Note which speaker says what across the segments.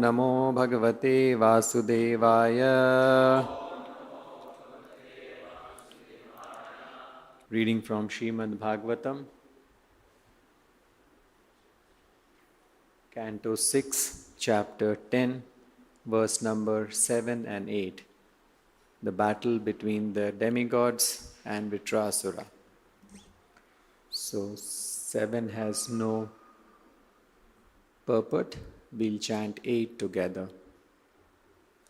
Speaker 1: Namo Bhagavate Vasudevaya. Reading from Srimad Bhagavatam, Canto 6, Chapter 10, verse number 7 and 8. The battle between the demigods and Vitrasura. So 7 has no purport. We'll chant 8 together.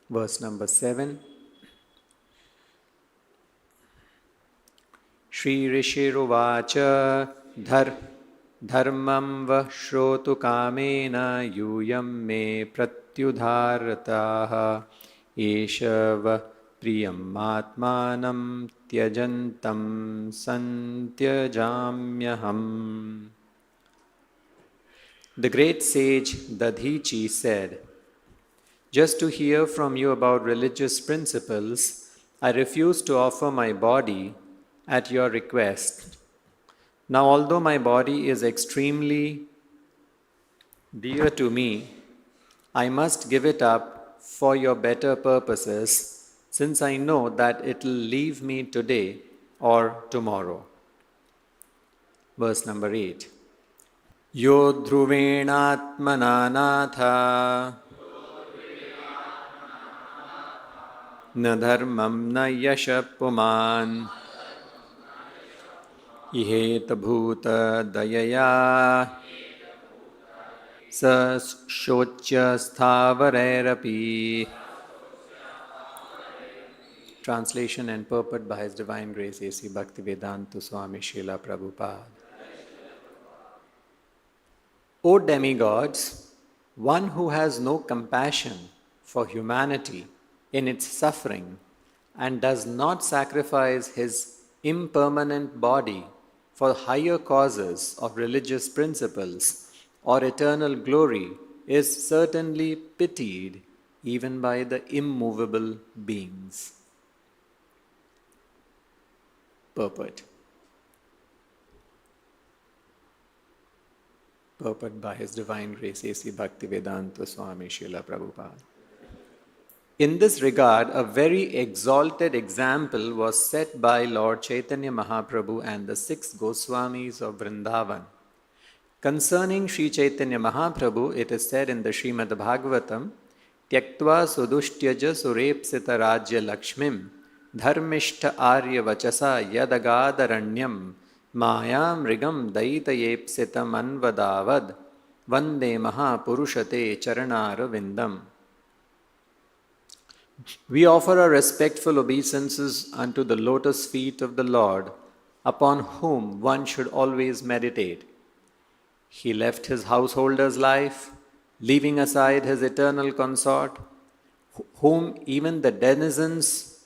Speaker 1: Verse number 7. Shri Rishiruvacha Dharmam va shrotu kamena yuyam me pratyudharataha Eshava priyam atmanam tyajantam santyajamyaham. The great sage Dadhichi said, "Just to hear from you about religious principles, I refuse to offer my body at your request. Now, although my body is extremely dear to me, I must give it up for your better purposes, since I know that it will leave me today or tomorrow." Verse number 8. Yo dhruvenatmananatha na dharmam na yasha puman iheta bhuta dayaya sa shochya sthavarerapi. Translation and purport by His Divine Grace A.C. Bhaktivedanta Swami Srila Prabhupada. O demigods, one who has no compassion for humanity in its suffering and does not sacrifice his impermanent body for higher causes of religious principles or eternal glory is certainly pitied even by the immovable beings. Purport. Purport by His Divine Grace A.C. Bhaktivedanta Swami Srila Prabhupada. In this regard, a very exalted example was set by Lord Chaitanya Mahaprabhu and the 6 Goswamis of Vrindavan. Concerning Sri Chaitanya Mahaprabhu, it is said in the Srimad Bhagavatam, "Tyaktva sudushtyaja surepsita rajya lakshmim dharmishta arya vachasa yadagadharanyam Mayam rigam daitayepsitam anvadavad vande mahapurushate charanara vindam." We offer our respectful obeisances unto the lotus feet of the Lord, upon whom one should always meditate. He left his householder's life, leaving aside his eternal consort, whom even the denizens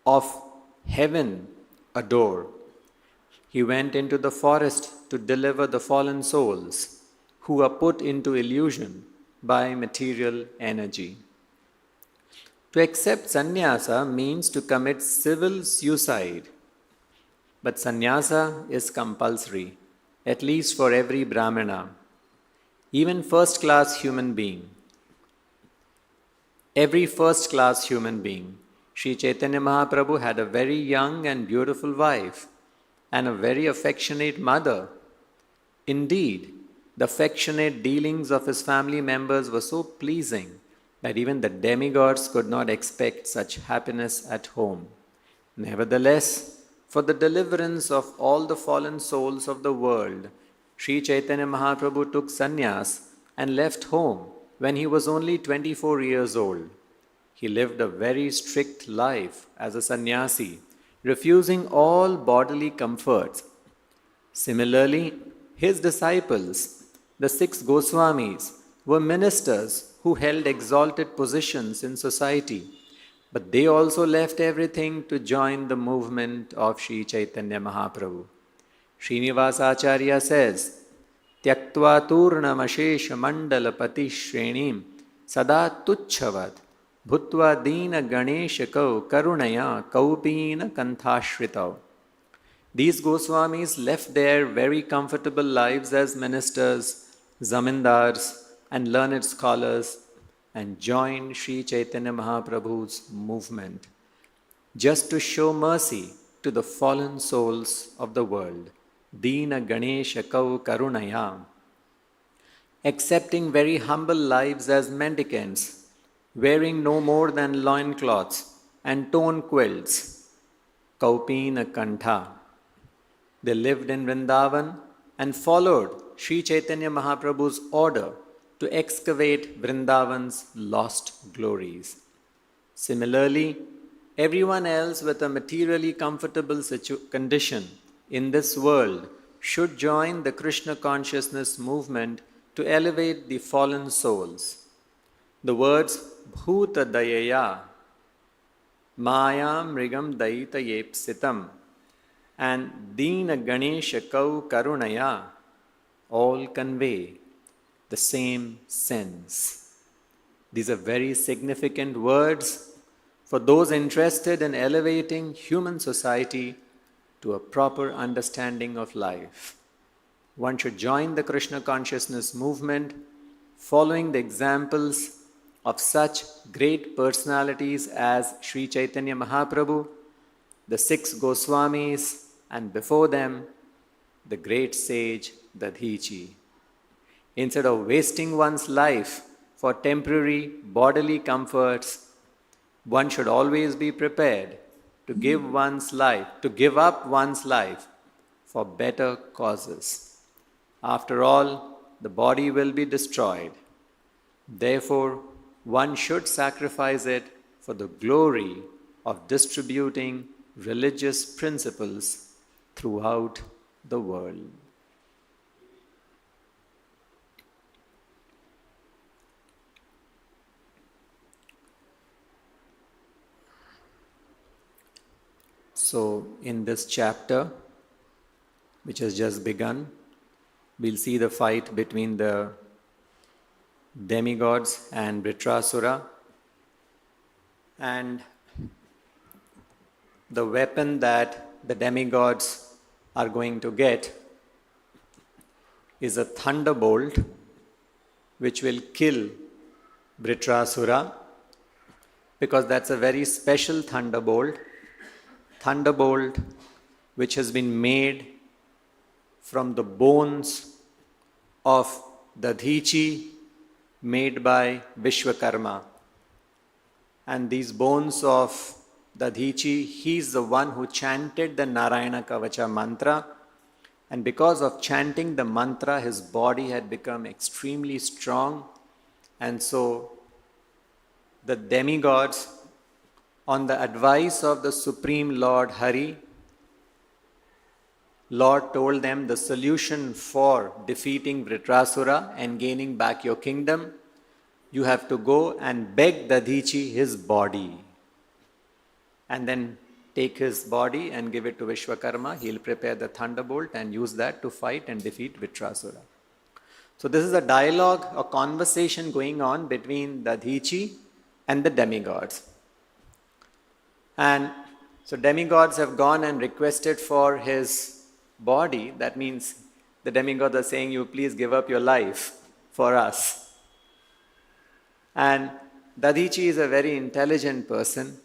Speaker 1: of heaven adore. He went into the forest to deliver the fallen souls who are put into illusion by material energy. To accept sannyasa means to commit civil suicide, but sannyasa is compulsory, at least for every brahmana, even first-class human being. Every first-class human being. Sri Chaitanya Mahaprabhu had a very young and beautiful wife, and a very affectionate mother. Indeed, the affectionate dealings of his family members were so pleasing that even the demigods could not expect such happiness at home. Nevertheless, for the deliverance of all the fallen souls of the world, Sri Chaitanya Mahaprabhu took sannyas and left home when he was only 24 years old. He lived a very strict life as a sannyasi, refusing all bodily comforts. Similarly, his disciples, the 6 Goswamis, were ministers who held exalted positions in society, but they also left everything to join the movement of Sri Chaitanya Mahaprabhu. Srinivasa Acharya says, "Tyaktva turnam ashesha mandala pati shrenim sada tuchavad bhutva dina ganesha kau karunaya kaupina kanthashritau." These Goswamis left their very comfortable lives as ministers, zamindars, and learned scholars, and joined Sri Chaitanya Mahaprabhu's movement just to show mercy to the fallen souls of the world. Dina Ganesha Kau Karunaya, accepting very humble lives as mendicants, wearing no more than loincloths and torn quilts. Kaupina Kantha. They lived in Vrindavan and followed Sri Chaitanya Mahaprabhu's order to excavate Vrindavan's lost glories. Similarly, everyone else with a materially comfortable condition in this world should join the Krishna consciousness movement to elevate the fallen souls. The words Bhuta Dayaya, Maya Mrigam Daita Yepsitam, and Dina Ganesha Kau Karunaya all convey the same sense. These are very significant words for those interested in elevating human society to a proper understanding of life. One should join the Krishna consciousness movement following the examples of such great personalities as Sri Chaitanya Mahaprabhu, the 6 Goswamis, and before them, the great sage Dadhichi. Instead of wasting one's life for temporary bodily comforts, one should always be prepared to give up one's life for better causes. After all, the body will be destroyed. Therefore, one should sacrifice it for the glory of distributing religious principles throughout the world. So, in this chapter, which has just begun, we'll see the fight between the demigods and Vritrasura, and the weapon that the demigods are going to get is a thunderbolt which will kill Vritrasura, because that's a very special thunderbolt which has been made from the bones of Dadhichi made by Vishwakarma. And these bones of Dadhichi, he's the one who chanted the Narayana Kavacha mantra, and because of chanting the mantra, his body had become extremely strong, and so the demigods, on the advice of the Supreme Lord Hari, Lord told them the solution for defeating Vritrasura and gaining back your kingdom, you have to go and beg Dadhichi his body. And then take his body and give it to Vishwakarma. He'll prepare the thunderbolt and use that to fight and defeat Vritrasura. So this is a dialogue, a conversation going on between Dadhichi and the demigods. And so demigods have gone and requested for his body. That means the demigods are saying, you please give up your life for us. And Dadhichi is a very intelligent person,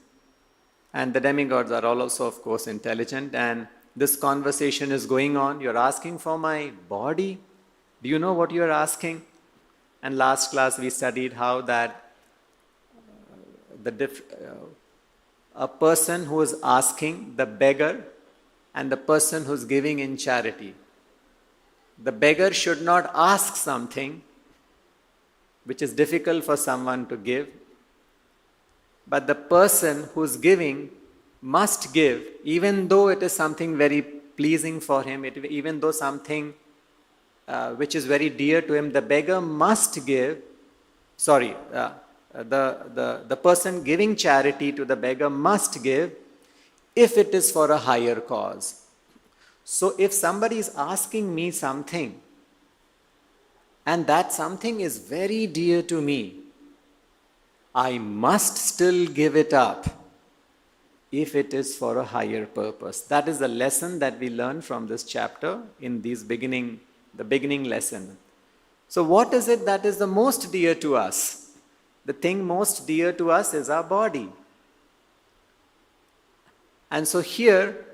Speaker 1: and the demigods are also, of course, intelligent, and this conversation is going on. You're asking for my body? Do you know what you're asking? And last class we studied how that a person who is asking, the beggar, and the person who's giving in charity. The beggar should not ask something which is difficult for someone to give, but the person who's giving must give, even though it is something very pleasing for him, even though something which is very dear to him, the beggar must give, the person giving charity to the beggar must give if it is for a higher cause. So if somebody is asking me something and that something is very dear to me, I must still give it up if it is for a higher purpose. That is the lesson that we learn from this chapter in the beginning lesson. So what is it that is the most dear to us? the thing most dear to us is our body. And so here,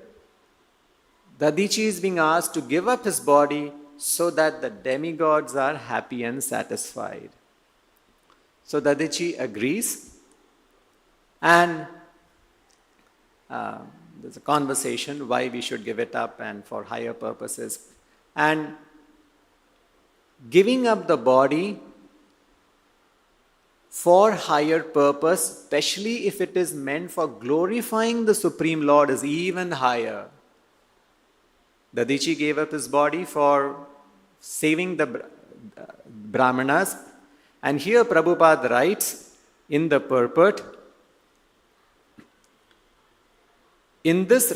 Speaker 1: Dadichi is being asked to give up his body so that the demigods are happy and satisfied. So Dadichi agrees, and there's a conversation why we should give it up and for higher purposes. And giving up the body for higher purpose, especially if it is meant for glorifying the Supreme Lord, is even higher. Dadichi gave up his body for saving the Brahmanas. And here Prabhupada writes in the purport, in this,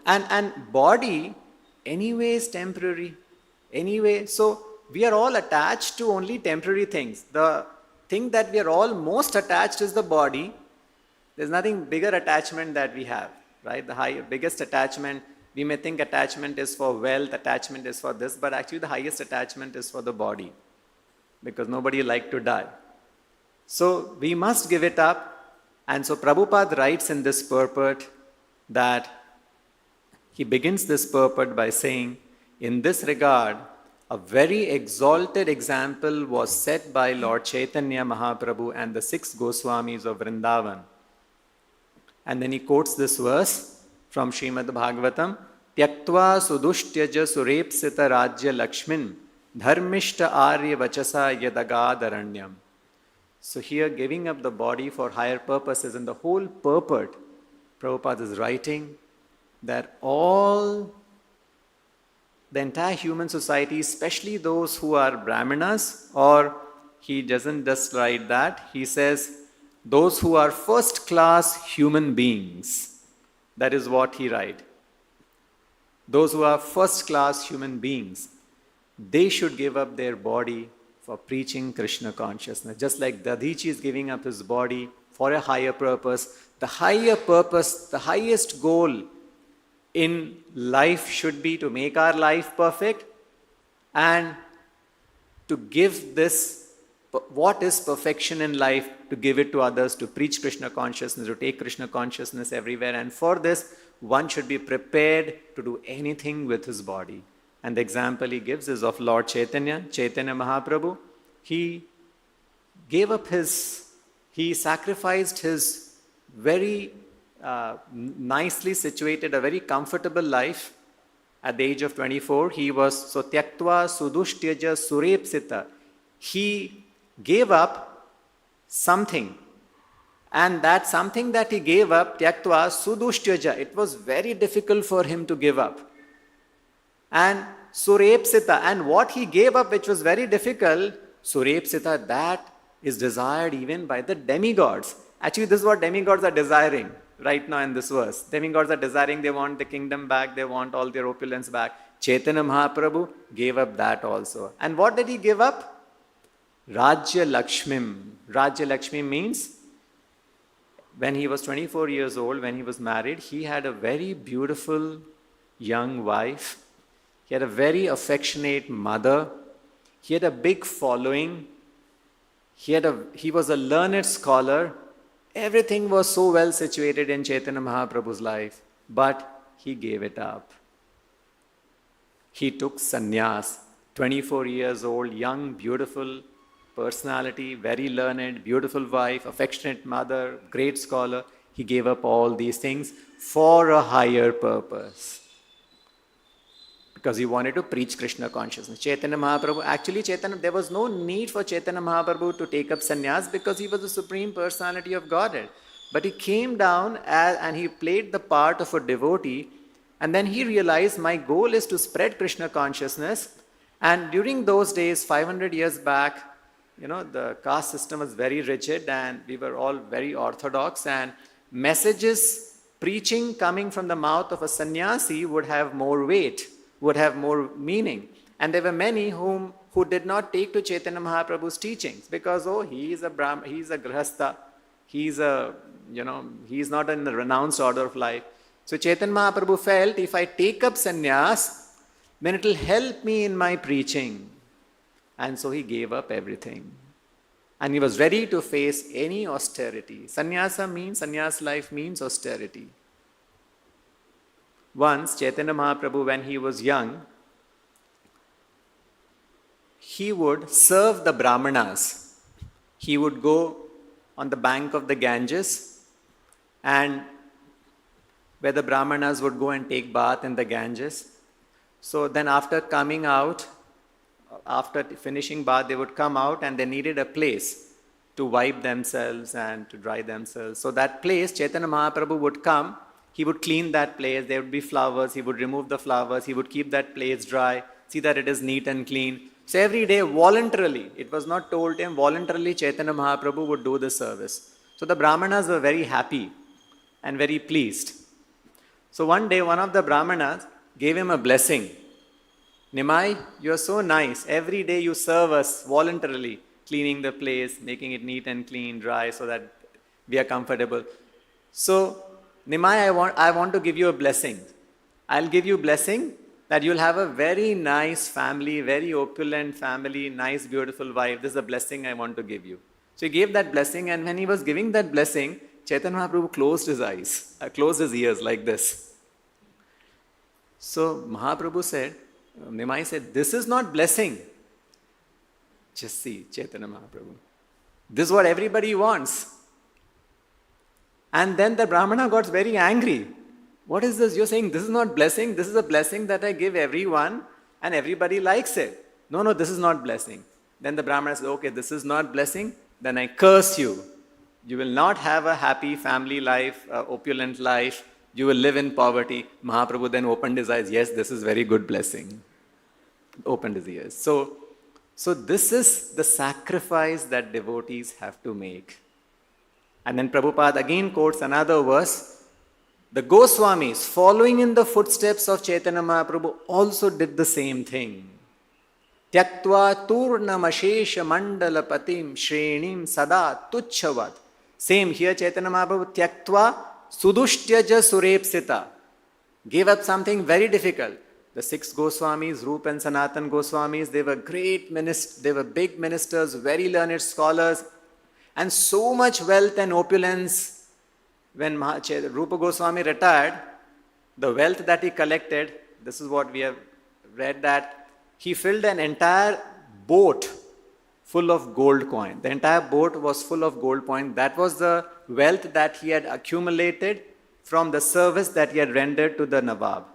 Speaker 1: and body anyway is temporary. Anyway, so we are all attached to only temporary things. The thing that we are all most attached is the body. There's nothing bigger attachment that we have, right? The biggest attachment, we may think attachment is for wealth, attachment is for this, but actually the highest attachment is for the body, because nobody likes to die. So we must give it up. And so Prabhupada writes in this purport that he begins this purport by saying, in this regard, a very exalted example was set by Lord Chaitanya Mahaprabhu and the 6 Goswamis of Vrindavan. And then he quotes this verse from Srimad Bhagavatam, Tyaktva sudushtyaja surepsita rajya lakshmin dharmishta arya vachasa yadagadharanyam. So here, giving up the body for higher purposes, and the whole purport, Prabhupada is writing that the entire human society, especially those who are Brahmanas, or he doesn't just write that, he says those who are first class human beings. That is what he writes. Those who are first class human beings, they should give up their body for preaching Krishna consciousness. Just like Dadichi is giving up his body for a higher purpose, the higher purpose, the highest goal in life should be to make our life perfect and to give this, what is perfection in life, to give it to others, to preach Krishna consciousness, to take Krishna consciousness everywhere. And for this, one should be prepared to do anything with his body. And the example he gives is of Lord Chaitanya Mahaprabhu. He gave up he sacrificed his very nicely situated, a very comfortable life at the age of 24. He was, so tyaktva sudushtyaja surepsita. He gave up something. And that something that he gave up, tyaktva sudushtyaja, it was very difficult for him to give up. And surepsita, and what he gave up, which was very difficult, surepsita, that is desired even by the demigods. Actually, this is what demigods are desiring right now in this verse. Demigods are desiring, they want the kingdom back, they want all their opulence back. Chaitanya Mahaprabhu gave up that also. And what did he give up? Rajya Lakshmim. Rajya Lakshmi means, when he was 24 years old, when he was married, he had a very beautiful young wife. He had a very affectionate mother. He had a big following. He was a learned scholar. Everything was so well situated in Chaitanya Mahaprabhu's life, but he gave it up. He took sannyas, 24 years old, young, beautiful personality, very learned, beautiful wife, affectionate mother, great scholar. He gave up all these things for a higher purpose, because he wanted to preach Krishna consciousness. Chaitanya Mahaprabhu, there was no need for Chaitanya Mahaprabhu to take up sannyas because he was the Supreme Personality of Godhead. But he came down and he played the part of a devotee, and then he realized, my goal is to spread Krishna consciousness. And during those days, 500 years back, the caste system was very rigid and we were all very orthodox, and messages, preaching coming from the mouth of a sannyasi would have more weight, would have more meaning. And there were many who did not take to Chaitanya Mahaprabhu's teachings because, he's a grihastha, he's not in the renounced order of life. So Chaitanya Mahaprabhu felt, if I take up sannyas, then it will help me in my preaching. And so he gave up everything. And he was ready to face any austerity. Sannyas life means austerity. Once, Chaitanya Mahaprabhu, when he was young, he would serve the Brahmanas. He would go on the bank of the Ganges, and where the Brahmanas would go and take bath in the Ganges. So then after coming out, after finishing bath, they would come out and they needed a place to wipe themselves and to dry themselves. So that place, Chaitanya Mahaprabhu would come, he would clean that place, there would be flowers, he would remove the flowers, he would keep that place dry, see that it is neat and clean. So every day, voluntarily, it was not told him, voluntarily Chaitanya Mahaprabhu would do this service. So the Brahmanas were very happy and very pleased. So one day, one of the Brahmanas gave him a blessing. Nimai, you are so nice. Every day you serve us voluntarily, cleaning the place, making it neat and clean, dry, so that we are comfortable. So, Nimai, I want to give you a blessing. I'll give you a blessing that you'll have a very nice family, very opulent family, nice, beautiful wife. This is a blessing I want to give you. So he gave that blessing, and when he was giving that blessing, Chaitanya Mahaprabhu closed his ears like this. So Mahaprabhu said, Nimai said, this is not blessing. Just see, Chaitanya Mahaprabhu. This is what everybody wants. And then the Brahmana got very angry. What is this? You're saying this is not blessing. This is a blessing that I give everyone and everybody likes it. No, this is not blessing. Then the Brahmana said, okay, this is not blessing. Then I curse you. You will not have a happy family life, opulent life. You will live in poverty. Mahaprabhu then opened his eyes. Yes, this is very good blessing. Opened his ears. So this is the sacrifice that devotees have to make. And then Prabhupada again quotes another verse. The Goswamis, following in the footsteps of Chaitanya Mahaprabhu, also did the same thing. Tyaktva turnam ashesha mandala patim shrenim sada tuchhavat. Same here, Chaitanya Mahaprabhu, tyaktva sudushtyaja surepsita. Gave up something very difficult. The 6 Goswamis, Rupa and Sanatan Goswamis, they were great ministers, they were big ministers, very learned scholars, and so much wealth and opulence. When Rupa Goswami retired, the wealth that he collected, this is what we have read, that he filled an entire boat full of gold coin. The entire boat was full of gold coin. That was the wealth that he had accumulated from the service that he had rendered to the Nawab.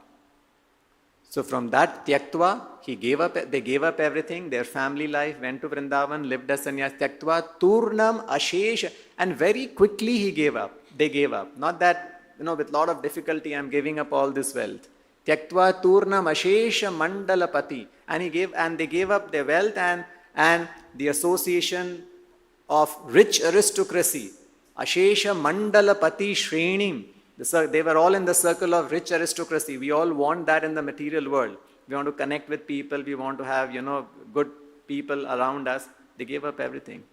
Speaker 1: So from that Tyaktva, they gave up everything, their family life, went to Vrindavan, lived as sannyas. Tyaktva turnam ashesh, and very quickly they gave up. Not that, with lot of difficulty, I'm giving up all this wealth. Tyaktva turnam ashesha mandala pati. And they gave up their wealth and the association of rich aristocracy. Ashesha mandala pati shrenim. They were all in the circle of rich aristocracy. We all want that in the material world. We want to connect with people. We want to have, good people around us. They gave up everything.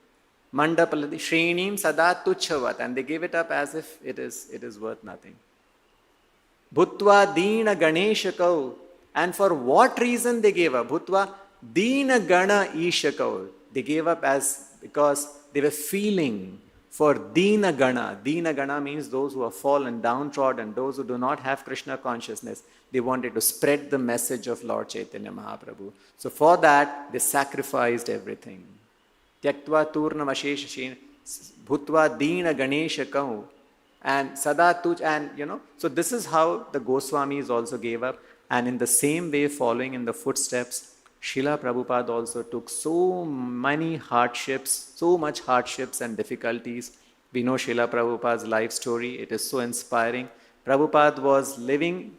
Speaker 1: Mandapalati shrenim sada tuchhavat. And they gave it up as if it is worth nothing. Bhutva dina ganeshakau. And for what reason they gave up? Bhutva dina gana ishakau. They gave up because they were feeling for Dina Gana. Dina Gana means those who are fallen, downtrodden, those who do not have Krishna consciousness. They wanted to spread the message of Lord Chaitanya Mahaprabhu. So for that, they sacrificed everything. Tyaktva turnam ashesha bhutva dina ganesha kau. And sada tuj, and so this is how the Goswamis also gave up. And in the same way, following in the footsteps, Srila Prabhupada also took so much hardships and difficulties. We know Srila Prabhupada's life story. It is so inspiring. Prabhupada was living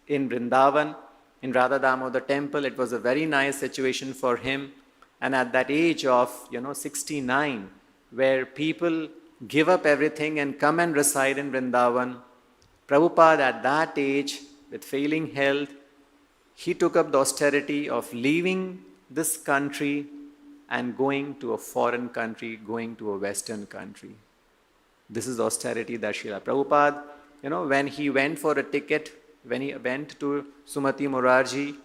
Speaker 1: in Vrindavan, in Radha Damodar temple. It was a very nice situation for him. And at that age of 69, where people give up everything and come and reside in Vrindavan, Prabhupada at that age, with failing health, he took up the austerity of leaving this country and going to a foreign country, going to a Western country. This is austerity that Srila Prabhupada, when he went for a ticket, when he went to Sumati Morarji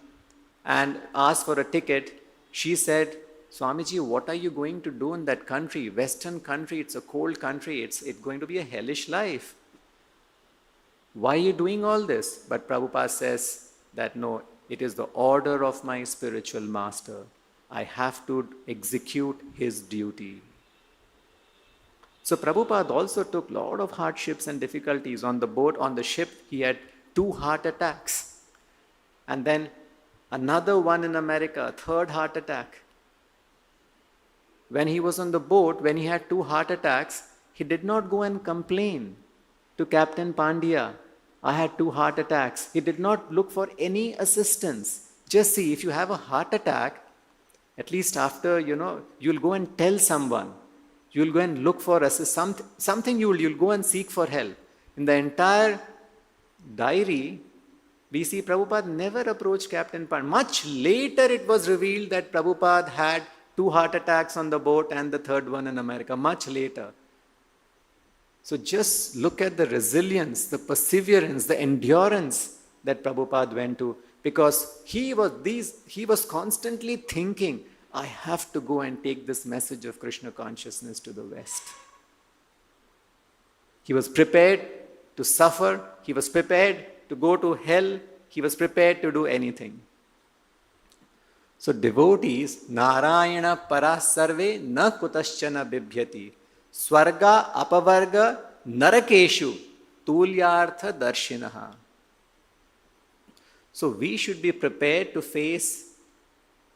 Speaker 1: and asked for a ticket, she said, Swamiji, what are you going to do in that country? Western country, it's a cold country, it's going to be a hellish life. Why are you doing all this? But Prabhupada says that no, it is the order of my spiritual master. I have to execute his duty. So Prabhupada also took a lot of hardships and difficulties. On the boat, on the ship, he had 2 heart attacks. And then another one in America, 3rd heart attack. When he was on the boat, when he had 2 heart attacks, he did not go and complain to Captain Pandya, I had 2 heart attacks. He did not look for any assistance. Just see, if you have a heart attack, at least after, you'll go and tell someone. You'll go and look for assistance. Something you'll go and seek for help. In the entire diary, we see Prabhupada never approached Captain Pandya. Much later it was revealed that Prabhupada had 2 heart attacks on the boat and the 3rd one in America. Much later. So just look at the resilience, the perseverance, the endurance that Prabhupada went to, because he was constantly thinking, I have to go and take this message of Krishna consciousness to the West. He was prepared to suffer, he was prepared to go to hell, he was prepared to do anything. So devotees, Narayana parasarve na kutaschana bibhyati. Swarga apavarga narakeshu tulyartha darshinaha. So we should be prepared to face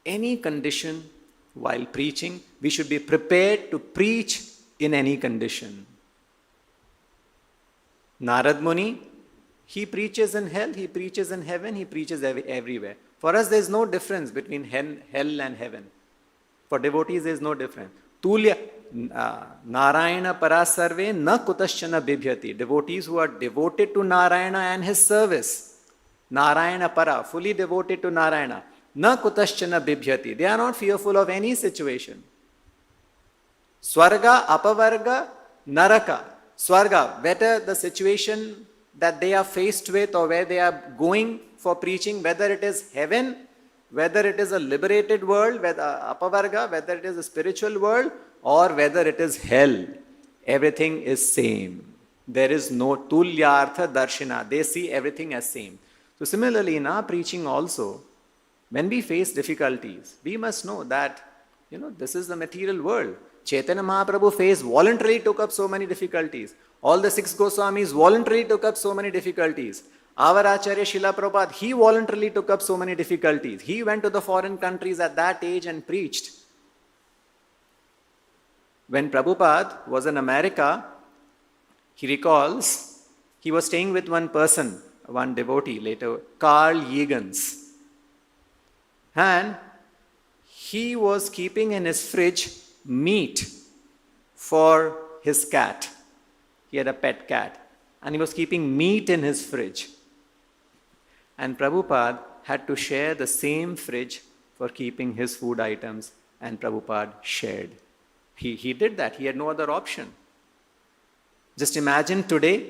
Speaker 1: any condition while preaching. We should be prepared to preach in any condition. Narad Muni, he preaches in hell, he preaches in heaven, he preaches everywhere. For us there is no difference between hell and heaven. For devotees there is no difference. Tulya Narayana parasarve na kutaschana bibhyati. Devotees who are devoted to Narayana and his service. Narayana para, fully devoted to Narayana. Na kutaschana bibhyati. They are not fearful of any situation. Swarga, apavarga, naraka. Swarga, whether the situation that they are faced with or where they are going for preaching, whether it is heaven, whether it is a liberated world, whether apavarga, whether it is a spiritual world, or whether it is hell, everything is same. There is no tulyartha darshina. They see everything as same. So similarly, in our preaching also, when we face difficulties, we must know that, this is the material world. Chaitanya Mahaprabhu voluntarily took up so many difficulties. All the 6 Goswamis voluntarily took up so many difficulties. Our Acharya Srila Prabhupada, he voluntarily took up so many difficulties. He went to the foreign countries at that age and preached. When Prabhupada was in America, he recalls, he was staying with one person, one devotee later, Carl Jegans. And he was keeping in his fridge meat for his cat. He had a pet cat. And he was keeping meat in his fridge. And Prabhupada had to share the same fridge for keeping his food items, and Prabhupada shared. He did that. He had no other option. Just imagine today,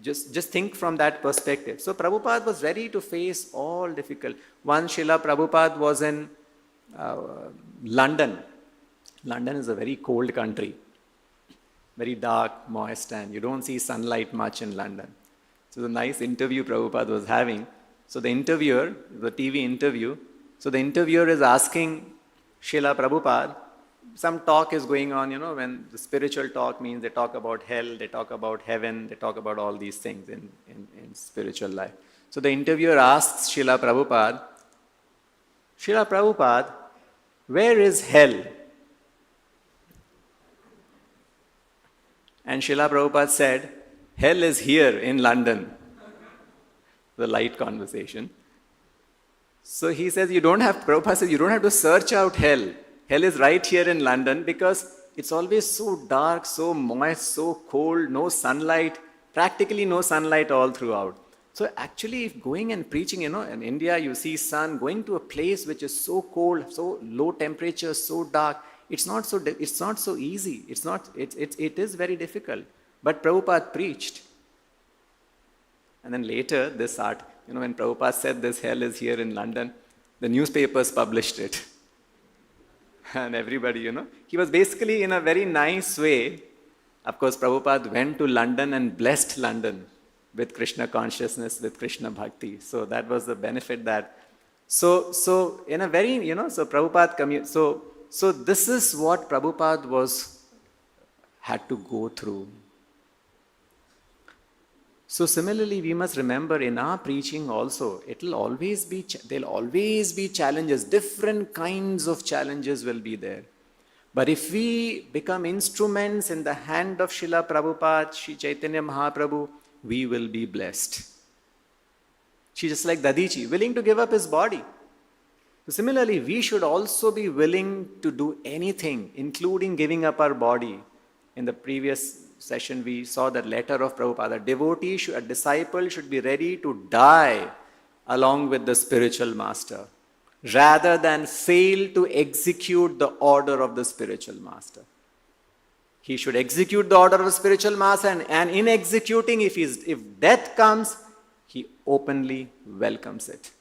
Speaker 1: just think from that perspective. So Prabhupada was ready to face all difficult. Once Srila Prabhupada was in London. London is a very cold country. Very dark, moist, and you don't see sunlight much in London. So the nice interview Prabhupada was having. So the interviewer, the TV interview, so the interviewer is asking Srila Prabhupada, some talk is going on, when the spiritual talk means they talk about hell, they talk about heaven, they talk about all these things in spiritual life. So the interviewer asks Srila Prabhupada, where is hell? And Srila Prabhupada said, hell is here in London. The light conversation. So he says, Prabhupada says, you don't have to search out hell. Hell is right here in London because it's always so dark, so moist, so cold, no sunlight, practically no sunlight all throughout. So actually, if going and preaching, in India you see sun, going to a place which is so cold, so low temperature, so dark, it's not so easy. It is very difficult. But Prabhupada preached. And then later, this art, when Prabhupada said this hell is here in London, The newspapers published it. And everybody, he was basically in a very nice way. Of course, Prabhupada went to London and blessed London with Krishna consciousness, with Krishna bhakti. So that was the benefit that. So in a very, so Prabhupada, so this is what Prabhupada had to go through. So similarly, we must remember in our preaching also, there'll always be challenges, different kinds of challenges will be there. But if we become instruments in the hand of Srila Prabhupada, Sri Chaitanya Mahaprabhu, we will be blessed. She's just like Dadichi, willing to give up his body. So similarly, we should also be willing to do anything, including giving up our body. In the previous session, we saw the letter of Prabhupada. A disciple should be ready to die along with the spiritual master, rather than fail to execute the order of the spiritual master. He should execute the order of the spiritual master, and in executing, if death comes, he openly welcomes it.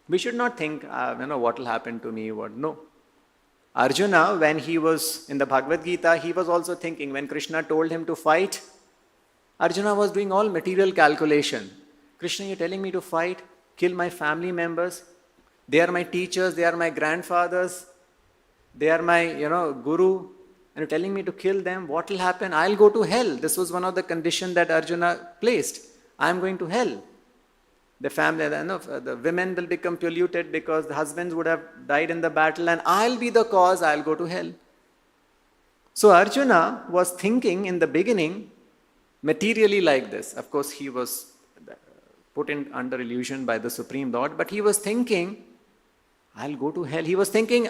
Speaker 1: We should not think, what will happen to me, no. Arjuna, when he was in the Bhagavad Gita, he was also thinking, when Krishna told him to fight, Arjuna was doing all material calculation. Krishna, you're telling me to fight, kill my family members, they are my teachers, they are my grandfathers, they are my, guru, and you're telling me to kill them, what will happen? I'll go to hell. This was one of the conditions that Arjuna placed. I'm going to hell. The family, the women will become polluted because the husbands would have died in the battle, and I'll be the cause, I'll go to hell. So Arjuna was thinking in the beginning materially like this. Of course, he was put under illusion by the Supreme Lord, but he was thinking, I'll go to hell. He was thinking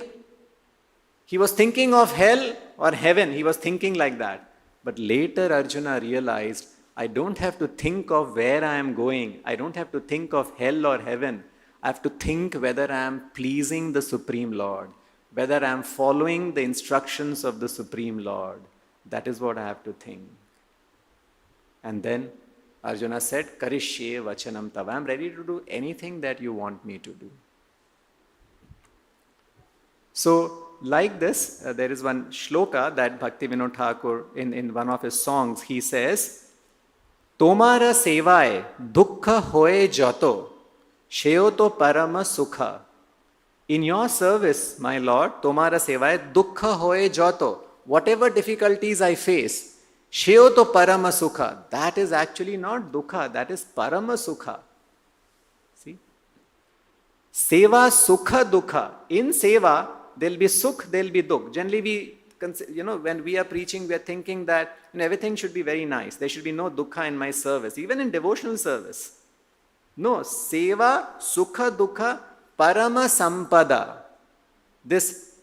Speaker 1: of hell or heaven. He was thinking like that. But later Arjuna realized, I don't have to think of where I am going. I don't have to think of hell or heaven. I have to think whether I am pleasing the Supreme Lord, whether I am following the instructions of the Supreme Lord. That is what I have to think. And then Arjuna said, Karishye vachanam tava. I am ready to do anything that you want me to do. So, like this, there is one shloka that Bhaktivedanta Thakur, in one of his songs, he says, Tomara sevaye dukkha hoye jato, sheyoto parama sukha. In your service, my Lord, Tomara sevaye dukkha hoye jato. Whatever difficulties I face, sheyoto parama sukha. That is actually not dukkha, that is parama sukha. See? Seva sukha dukkha. In seva, there will be sukh, there will be dukh. Generally, when we are preaching, we are thinking that everything should be very nice. There should be no dukkha in my service, even in devotional service. No, seva, sukha, dukkha, parama sampada. This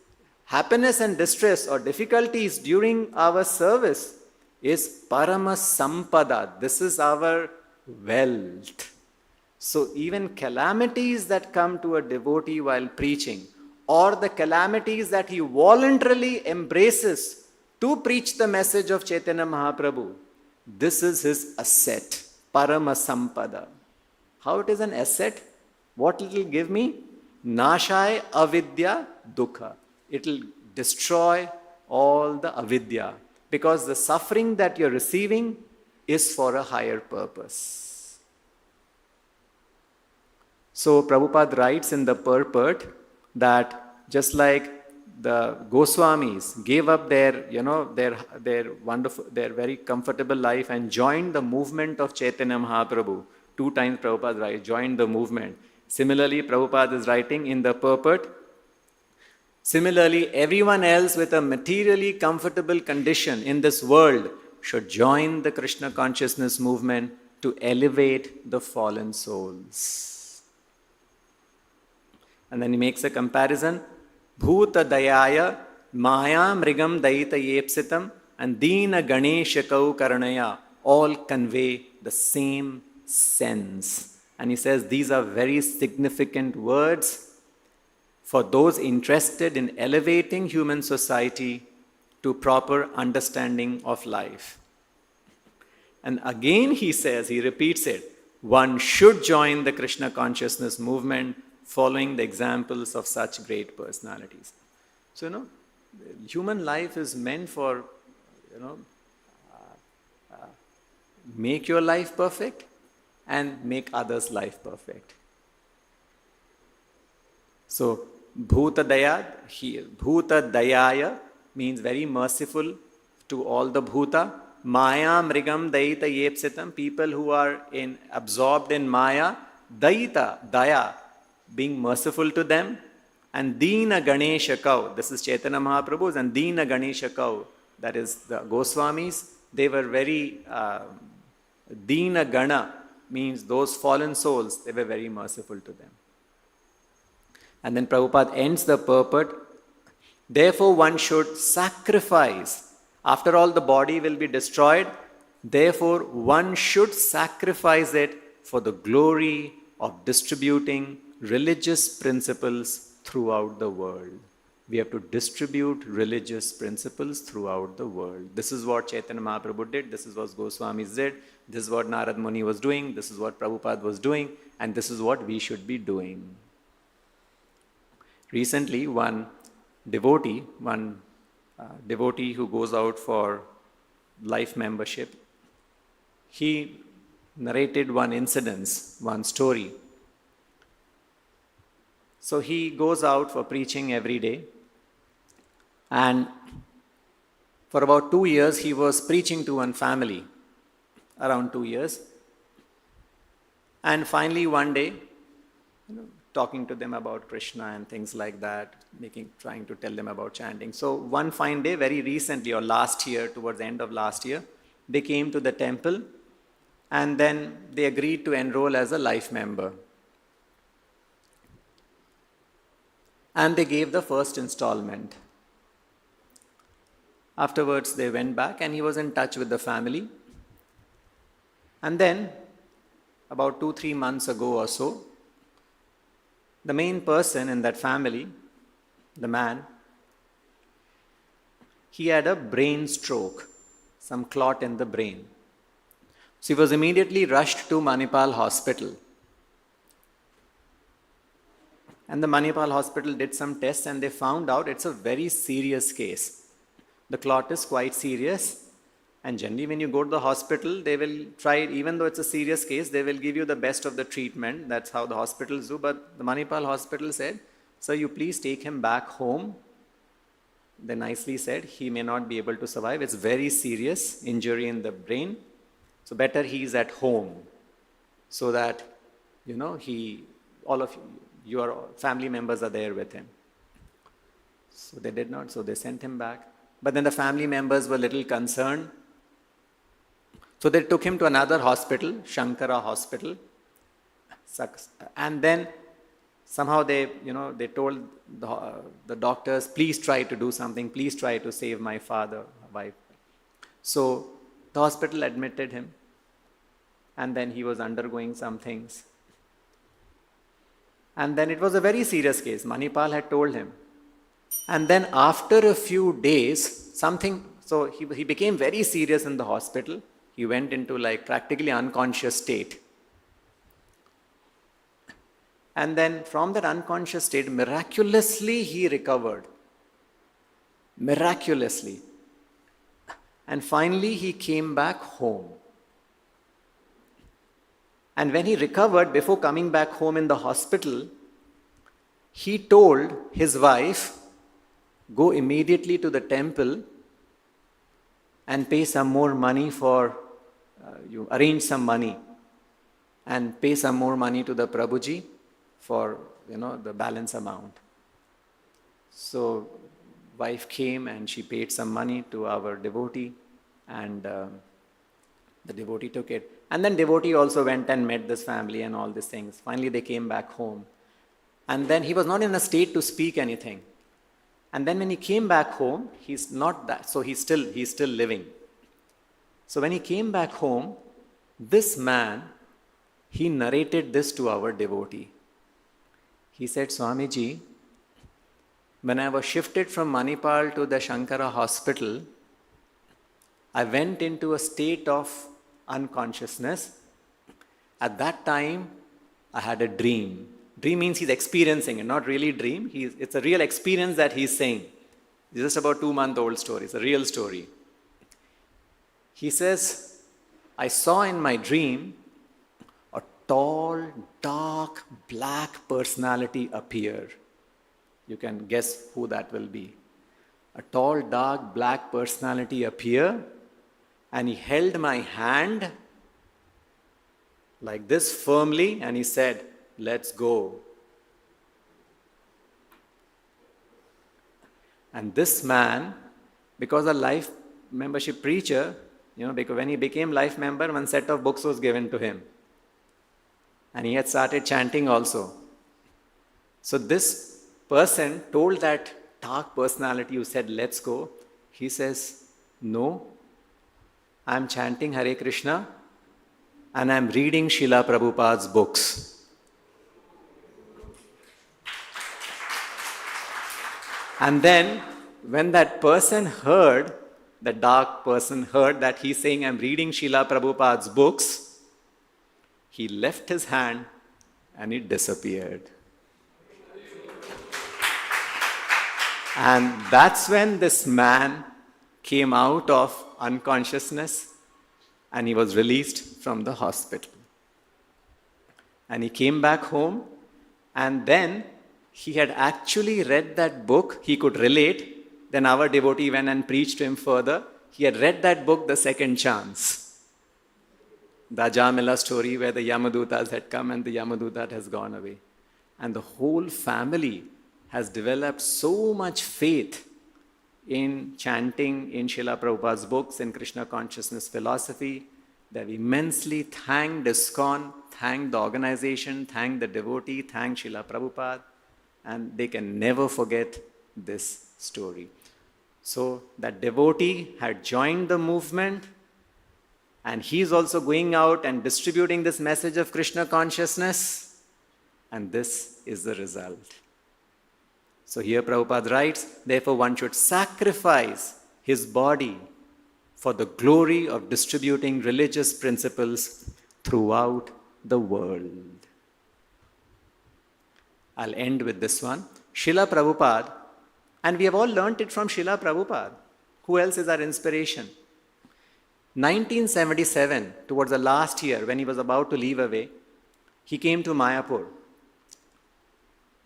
Speaker 1: happiness and distress or difficulties during our service is parama sampada. This is our wealth. So even calamities that come to a devotee while preaching, or the calamities that he voluntarily embraces to preach the message of Chaitanya Mahaprabhu, this is his asset, parama sampada. How it is an asset? What it will give me? Nashaya avidya dukkha. It will destroy all the avidya, because the suffering that you're receiving is for a higher purpose. So Prabhupada writes in the purport that just like the Goswamis gave up their wonderful, their very comfortable life and joined the movement of Chaitanya Mahaprabhu. 2 times Prabhupada writes, joined the movement. Similarly, Prabhupada is writing in the purport, similarly, everyone else with a materially comfortable condition in this world should join the Krishna consciousness movement to elevate the fallen souls. And then he makes a comparison. Bhuta dayaya maya mrigam daita yepsitam and dina ganeshakau karanaya all convey the same sense. And he says these are very significant words for those interested in elevating human society to proper understanding of life. And again he says, he repeats it, one should join the Krishna consciousness movement following the examples of such great personalities. So, human life is meant for, make your life perfect and make others' life perfect. So, Bhuta Dayaya means very merciful to all the Bhuta. Maya Mrigam Daita Yepsitam, people who are absorbed in Maya. Daita, Daya, being merciful to them. And Dina Ganesha Kau, this is Chaitanya Mahaprabhu's, and Dina Ganesha Kau, that is the Goswamis, they were very, Dina Gana means those fallen souls, they were very merciful to them. And then Prabhupada ends the purport, therefore one should sacrifice. After all, the body will be destroyed, therefore one should sacrifice it for the glory of distributing religious principles throughout the world. We have to distribute religious principles throughout the world. This is what Chaitanya Mahaprabhu did, this is what Goswamis did, this is what Narad Muni was doing, this is what Prabhupada was doing, and this is what we should be doing. Recently, one devotee who goes out for life membership, he narrated one incident, one story. So he goes out for preaching every day, and for about 2 years he was preaching to one family, around 2 years. And finally one day, talking to them about Krishna and things like that, trying to tell them about chanting. So one fine day, very recently or last year, towards the end of last year, they came to the temple and then they agreed to enroll as a life member. And they gave the first installment. Afterwards they went back and he was in touch with the family. And then, about 2-3 months ago or so, the main person in that family, the man, he had a brain stroke, some clot in the brain. So he was immediately rushed to Manipal hospital. And the Manipal hospital did some tests and they found out it's a very serious case. The clot is quite serious. And generally when you go to the hospital, they will try, even though it's a serious case, they will give you the best of the treatment. That's how the hospitals do. But the Manipal hospital said, sir, you please take him back home. They nicely said, he may not be able to survive. It's very serious injury in the brain. So better he's at home. So that, all of your family members are there with him. So they did not. So they sent him back. But then the family members were a little concerned. So they took him to another hospital, Shankara Hospital. And then somehow they told the doctors, please try to do something, please try to save my father, wife. So the hospital admitted him. And then he was undergoing some things. And then it was a very serious case. Manipal had told him. And then after a few days, so he became very serious in the hospital. He went into practically unconscious state. And then from that unconscious state, miraculously he recovered. Miraculously. And finally he came back home. And when he recovered, before coming back home in the hospital, he told his wife, go immediately to the temple and pay some more money you arrange some money and pay some more money to the Prabhuji for, the balance amount. So wife came and she paid some money to our devotee and the devotee took it. And then devotee also went and met this family and all these things. Finally they came back home. And then he was not in a state to speak anything. And then when he came back home, he's not that, so he's still living. So when he came back home, this man, he narrated this to our devotee. He said, Swamiji, when I was shifted from Manipal to the Shankara hospital, I went into a state of unconsciousness. At that time, I had a dream. Dream means he's experiencing it, not really dream. It's a real experience that he's saying. It's just about 2-month-old story. It's a real story. He says, I saw in my dream a tall, dark, black personality appear. You can guess who that will be. A tall, dark, black personality appear, and he held my hand like this firmly, and he said, let's go. And this man, because a life membership preacher, because when he became life member, one set of books was given to him. And he had started chanting also. So this person told that dark personality who said, let's go, he says, no, I'm chanting Hare Krishna and I'm reading Srila Prabhupada's books. And then, when that person heard, the dark person heard that he's saying, I'm reading Srila Prabhupada's books, he left his hand and it disappeared. And that's when this man came out of unconsciousness and he was released from the hospital. And he came back home, and then he had actually read that book, he could relate. Then our devotee went and preached to him further. He had read that book, The Second Chance. The Ajamila story where the Yamadutas had come and the Yamaduta has gone away. And the whole family has developed so much faith in chanting in Srila Prabhupada's books, in Krishna consciousness philosophy, that we immensely thanked ISKCON, thanked the organization, thanked the devotee, thanked Srila Prabhupada. And they can never forget this story. So that devotee had joined the movement, and he's also going out and distributing this message of Krishna consciousness, and this is the result. So here Prabhupada writes, therefore one should sacrifice his body for the glory of distributing religious principles throughout the world. I'll end with this one. Srila Prabhupada, and we have all learnt it from Srila Prabhupada. Who else is our inspiration? 1977, towards the last year, when he was about to leave away, he came to Mayapur.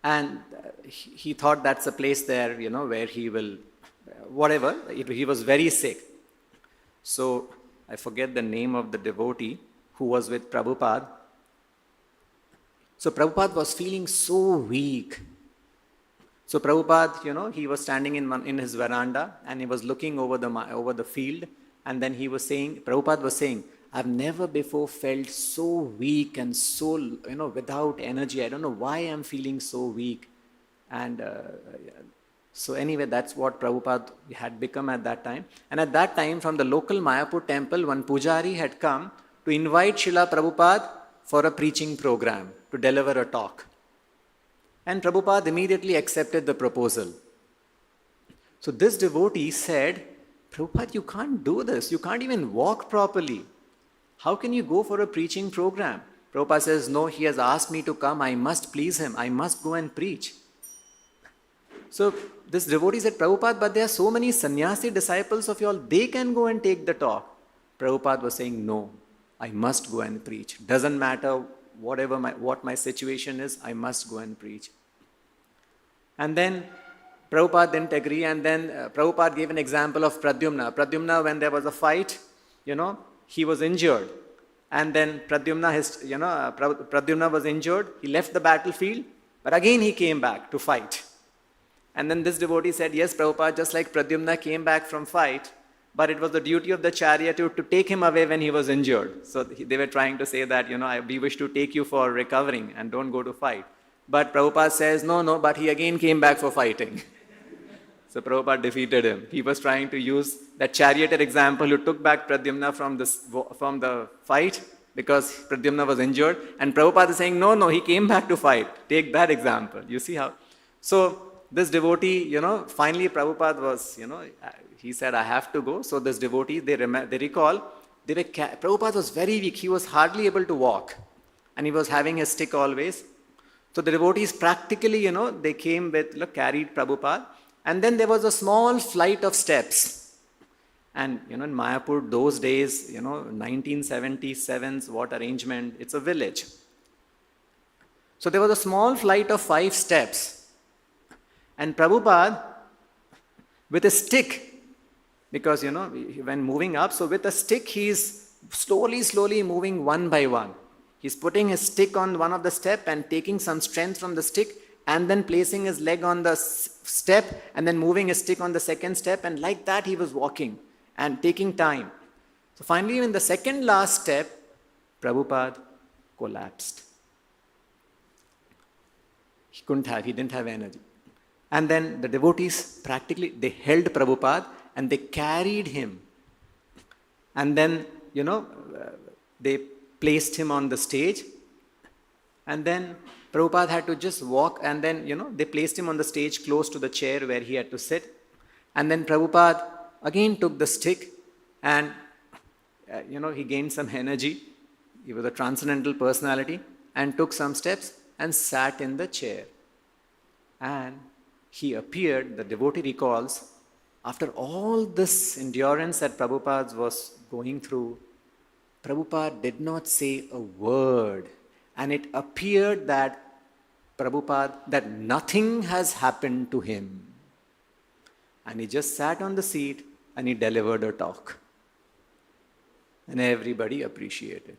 Speaker 1: And he thought that's a place there, where he will, whatever. He was very sick. So, I forget the name of the devotee who was with Prabhupada. So Prabhupada was feeling so weak. So Prabhupada, he was standing in his veranda and he was looking over the field, and then Prabhupada was saying, I've never before felt so weak and so, without energy. I don't know why I'm feeling so weak. And so anyway, that's what Prabhupada had become at that time. And at that time, from the local Mayapur temple, one pujari had come to invite Srila Prabhupada for a preaching program, to deliver a talk. And Prabhupada immediately accepted the proposal. So this devotee said, Prabhupada, you can't do this. You can't even walk properly. How can you go for a preaching program? Prabhupada says, no, he has asked me to come. I must please him. I must go and preach. So this devotee said, Prabhupada, but there are so many sannyasi disciples of yours. They can go and take the talk. Prabhupada was saying, no, I must go and preach. Doesn't matter what my situation is, I must go and preach. And then Prabhupada didn't agree, and then Prabhupada gave an example of Pradyumna. Pradyumna, when there was a fight, he was injured. And then Pradyumna was injured, he left the battlefield, but again he came back to fight. And then this devotee said, yes, Prabhupada, just like Pradyumna came back from fight, but it was the duty of the charioteer to take him away when he was injured. So they were trying to say that, we wish to take you for recovering and don't go to fight. But Prabhupada says, no, but he again came back for fighting. So Prabhupada defeated him. He was trying to use that charioteer example who took back Pradyumna from the fight because Pradyumna was injured. And Prabhupada is saying, no, he came back to fight. Take that example. You see how? So this devotee, finally Prabhupada was, he said, I have to go. So this devotee, they recall, Prabhupada was very weak. He was hardly able to walk. And he was having his stick always. So the devotees practically, they came with, carried Prabhupada, and then there was a small flight of steps. And, in Mayapur, those days, 1977's, what arrangement, it's a village. So there was a small flight of 5 steps. And Prabhupada, with a stick, because, when moving up, so with a stick, he's slowly moving one by one. He's putting his stick on one of the step and taking some strength from the stick and then placing his leg on the step and then moving his stick on the second step, and like that he was walking and taking time. So finally, in the second last step, Prabhupada collapsed. He didn't have energy. And then the devotees practically, they held Prabhupada and they carried him. And then, they placed him on the stage. And then Prabhupada had to just walk, and then, they placed him on the stage close to the chair where he had to sit. And then Prabhupada again took the stick and, he gained some energy. He was a transcendental personality and took some steps and sat in the chair. And he appeared, the devotee recalls, after all this endurance that Prabhupada was going through, Prabhupada did not say a word. And it appeared that that nothing has happened to him. And he just sat on the seat and he delivered a talk. And everybody appreciated.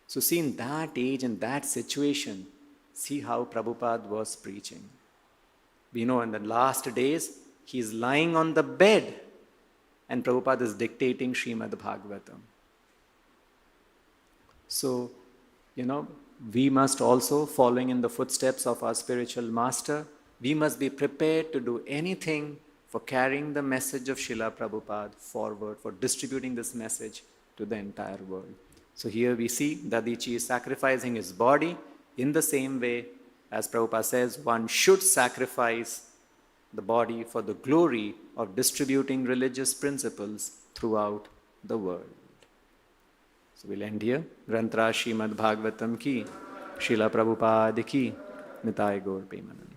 Speaker 1: So see, in that age, in that situation, see how Prabhupada was preaching. We know in the last days, he is lying on the bed and Prabhupada is dictating Srimad Bhagavatam. So, we must also, following in the footsteps of our spiritual master, we must be prepared to do anything for carrying the message of Srila Prabhupada forward, for distributing this message to the entire world. So here we see Dadichi is sacrificing his body in the same way as Prabhupada says, one should sacrifice the body for the glory of distributing religious principles throughout the world. So we'll end here. Grantra Srimad Bhagavatam ki, Srila Prabhupada ki, Nitai Gaur Premanand.